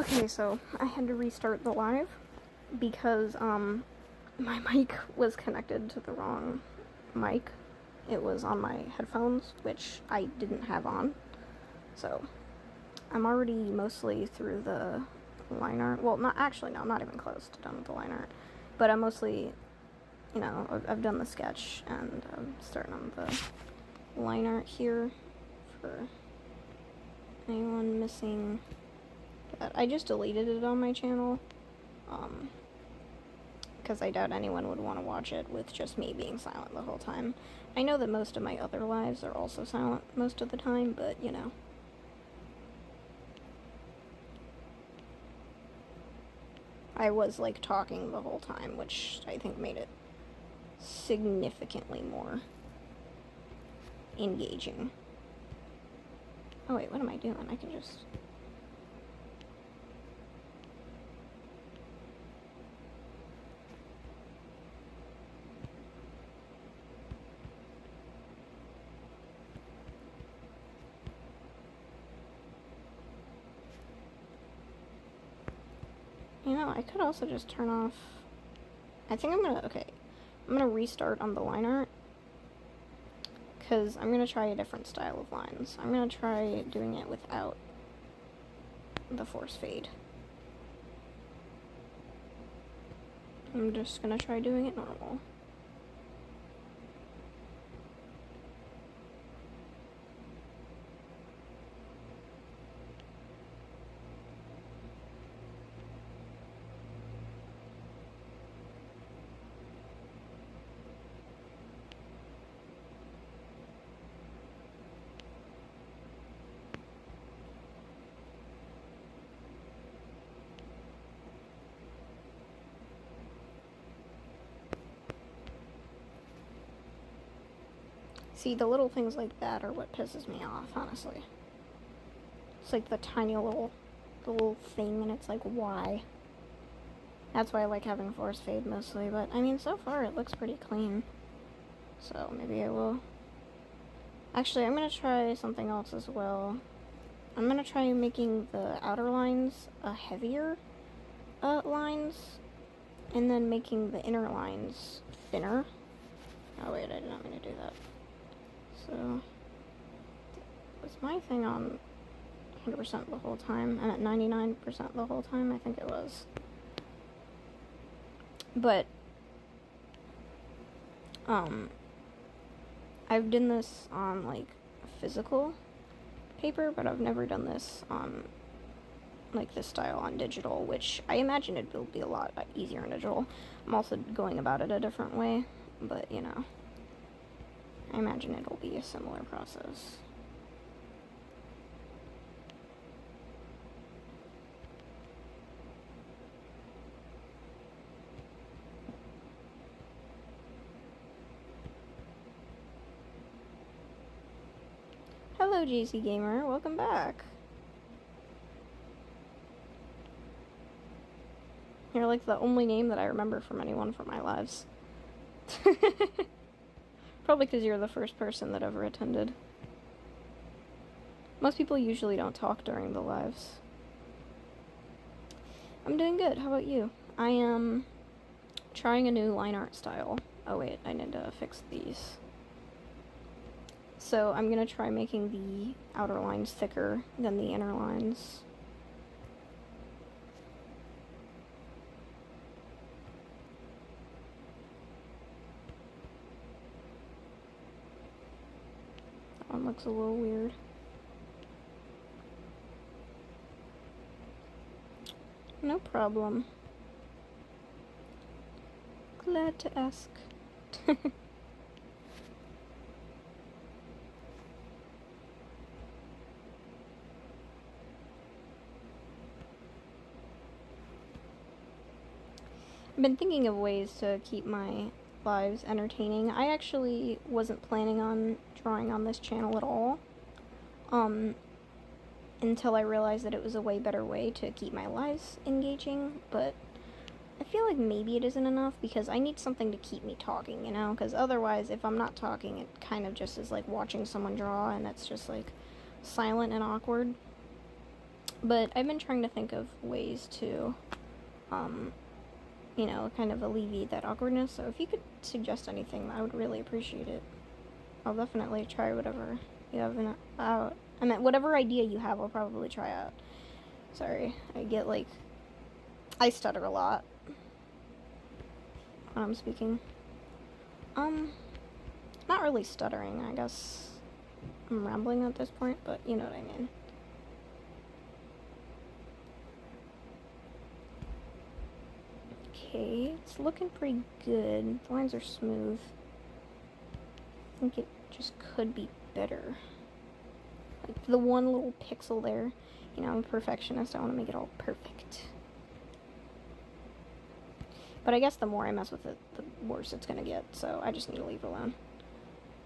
Okay, so I had to restart the live because my mic was connected to the wrong mic. It was on my headphones, which I didn't have on. So I'm already mostly through the line art. Well, not actually, no, I'm not even close to done with the line art. But I'm mostly, you know, I've done the sketch and I'm starting on the line art here for anyone missing that. I just deleted it on my channel because I doubt anyone would want to watch it with just me being silent the whole time. I know that most of my other lives are also silent most of the time, but you know. I was like talking the whole time, which I think made it significantly more engaging. Oh wait, what am I doing? I can just... You know, I could also just turn off... I think I'm gonna restart on the line art, because I'm gonna try a different style of lines. I'm gonna try doing it without the force fade. I'm just gonna try doing it normal. See, the little things like that are what pisses me off, honestly. It's like the tiny little thing, and it's like, why? That's why I like having force fade mostly, but I mean, so far it looks pretty clean. So maybe I will... Actually, I'm gonna try something else as well. I'm gonna try making the outer lines heavier lines, and then making the inner lines thinner. Oh wait, I did not mean to do that. So, was my thing on 100% the whole time, and at 99% the whole time? I think it was. But, I've done this on, like, physical paper, but I've never done this on, like, this style on digital, which I imagine it will be a lot easier on digital. I'm also going about it a different way, but, you know, I imagine it'll be a similar process. Hello, JC Gamer. Welcome back. You're like the only name that I remember from anyone from my lives. Probably because you're the first person that ever attended. Most people usually don't talk during the lives. I'm doing good. How about you? I am trying a new line art style. Oh wait, I need to fix these. So I'm gonna try making the outer lines thicker than the inner lines. That one looks a little weird. No problem. Glad to ask. I've been thinking of ways to keep my lives entertaining. I actually wasn't planning on drawing on this channel at all, until I realized that it was a way better way to keep my lives engaging, but I feel like maybe it isn't enough, because I need something to keep me talking, you know, because otherwise, if I'm not talking, it kind of just is like watching someone draw, and it's just like silent and awkward. But I've been trying to think of ways to, you know, kind of alleviate that awkwardness. So if you could suggest anything, I would really appreciate it. I'll definitely try whatever you have out. I mean, whatever idea you have, I'll probably try out. Sorry, I stutter a lot when I'm speaking. Not really stuttering, I guess. I'm rambling at this point, but you know what I mean. Okay, it's looking pretty good. The lines are smooth. I think it just could be better. Like the one little pixel there. You know, I'm a perfectionist. I want to make it all perfect. But I guess the more I mess with it, the worse it's gonna get. So I just need to leave it alone.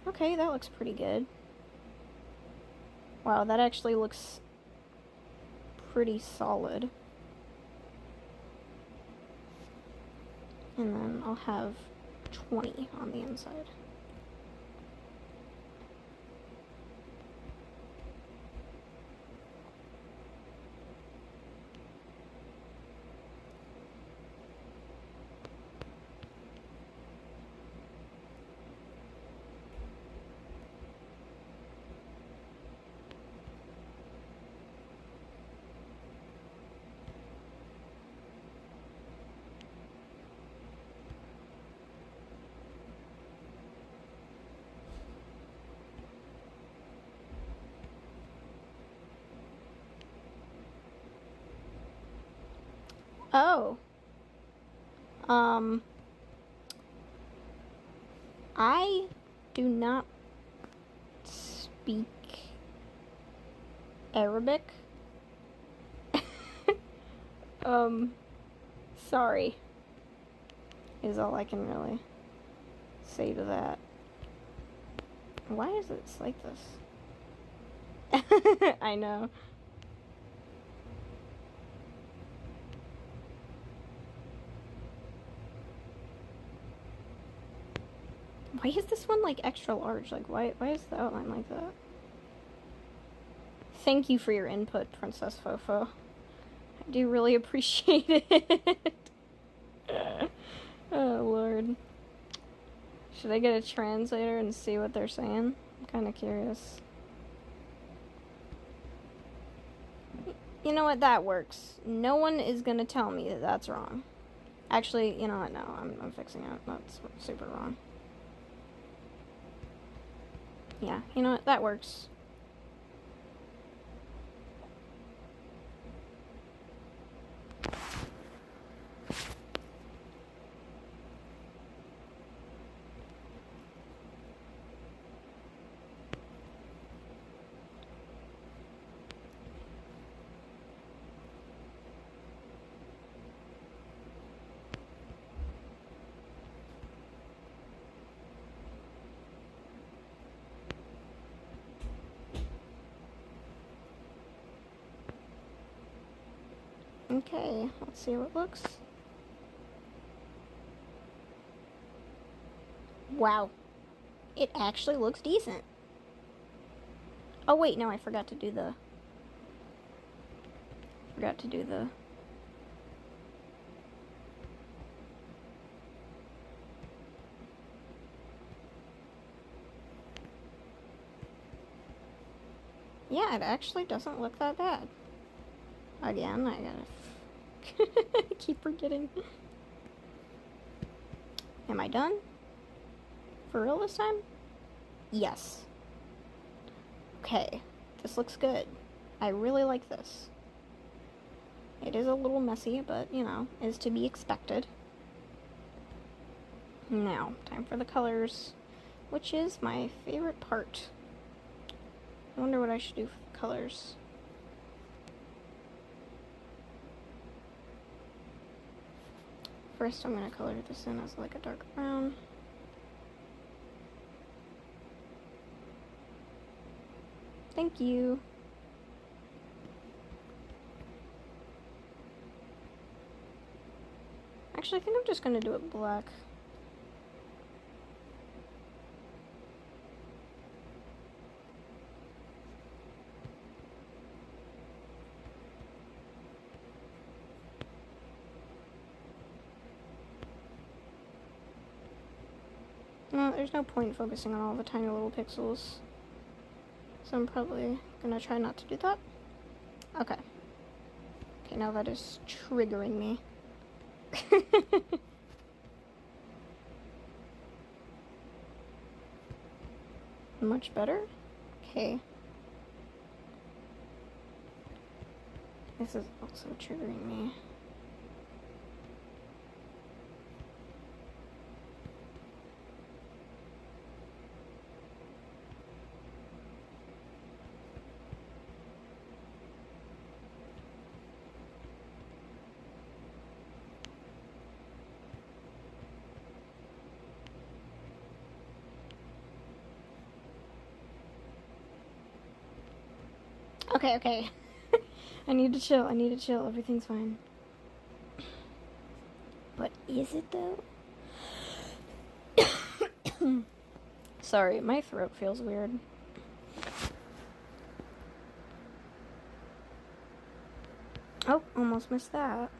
Okay, that looks pretty good. Wow, that actually looks pretty solid. And then I'll have 20 on the inside. Oh. I do not speak Arabic. Sorry. Is all I can really say to that. Why is it like this? I know. Why is this one like extra large? Like why is the outline like that? Thank you for your input, Princess Fofo. I do really appreciate it. Oh Lord. Should I get a translator and see what they're saying? I'm kinda curious. You know what, that works. No one is gonna tell me that that's wrong. Actually, you know what, no, I'm fixing it. That's super wrong. Yeah, you know what, that works. Okay, let's see how it looks. Wow. It actually looks decent. Oh wait, no, I forgot to do the... Yeah, it actually doesn't look that bad. Again, I gotta keep forgetting. Am I done? For real this time? Yes. Okay, this looks good. I really like this. It is a little messy, but, you know, is to be expected. Now, time for the colors, which is my favorite part. I wonder what I should do for the colors. First, I'm going to color this in as like a dark brown. Thank you. Actually, I think I'm just going to do it black. Well, there's no point focusing on all the tiny little pixels. So I'm probably gonna try not to do that. Okay. Okay, now that is triggering me. Much better? Okay. This is also triggering me. Okay, okay. I need to chill. Everything's fine. But is it though? Sorry, my throat feels weird. Oh, almost missed that.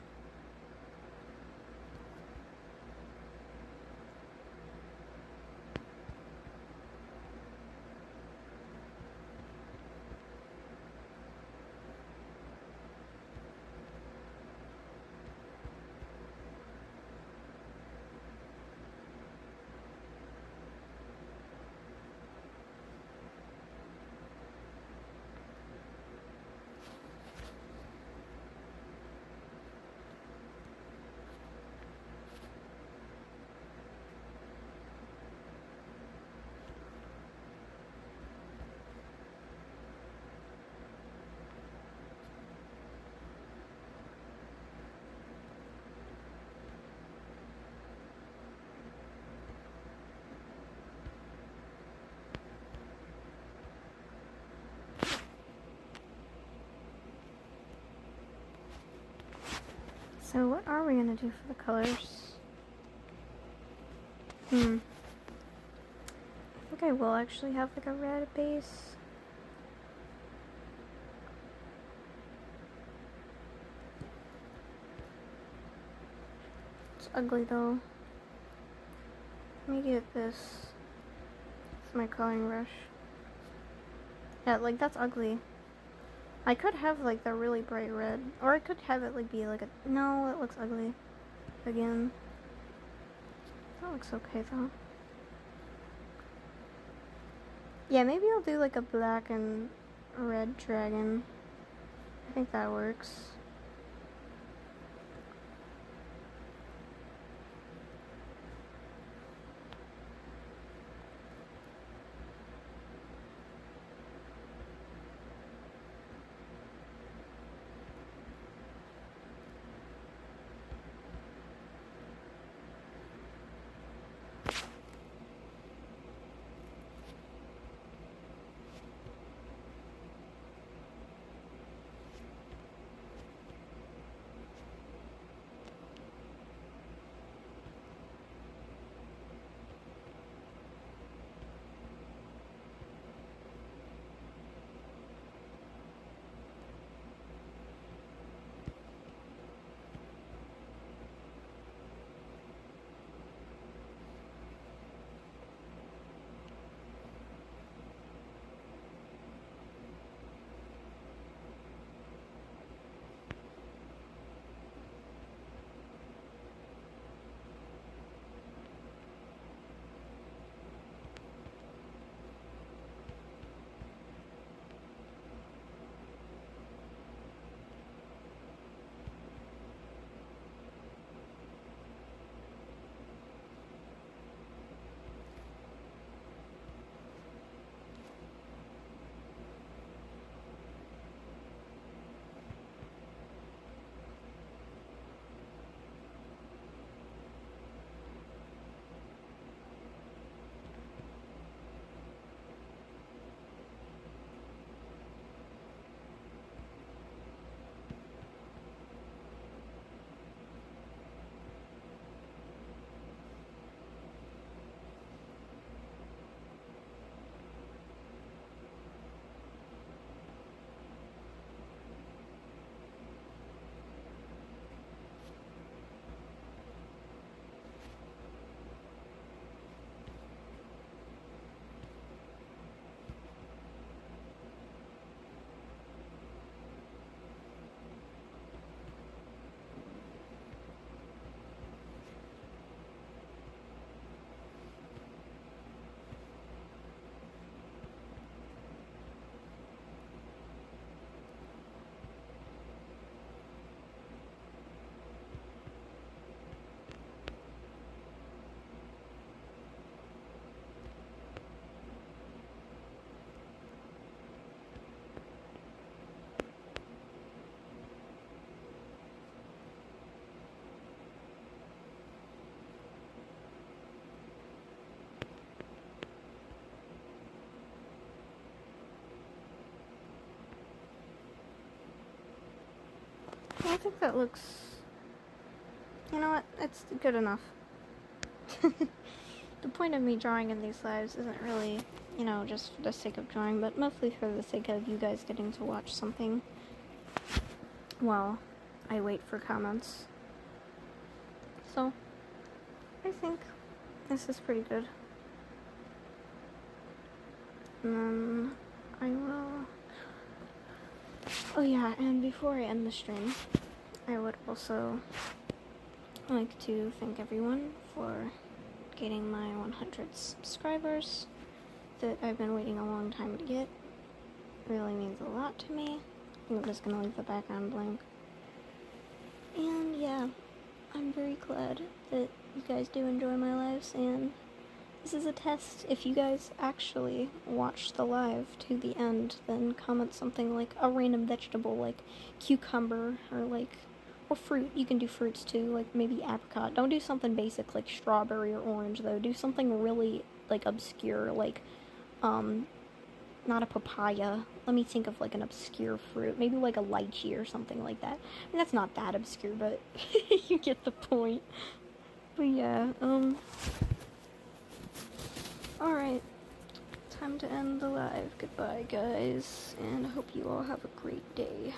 So what are we gonna do for the colors? I think I will actually have like a red base. It's ugly though. Let me get this. It's my coloring brush. Yeah, like that's ugly. I could have like the really bright red, or I could have it like be like a, no, it looks ugly. Again. That looks okay though. Yeah, maybe I'll do like a black and red dragon. I think that works. think that looks... You know what? It's good enough. The point of me drawing in these lives isn't really, you know, just for the sake of drawing, but mostly for the sake of you guys getting to watch something while I wait for comments. So, I think this is pretty good. And then I will... Oh yeah, and before I end the stream, I would also like to thank everyone for getting my 100 subscribers that I've been waiting a long time to get. It really means a lot to me. I think I'm just gonna leave the background blank. And yeah, I'm very glad that you guys do enjoy my lives, and this is a test. If you guys actually watch the live to the end, then comment something like a random vegetable like cucumber or fruit. You can do fruits too, like maybe apricot. Don't do something basic like strawberry or orange though. Do something really like obscure, like not a papaya. Let me think of like an obscure fruit. Maybe like a lychee or something like that. I mean, that's not that obscure, but you get the point. But yeah, alright. Time to end the live. Goodbye, guys, and I hope you all have a great day.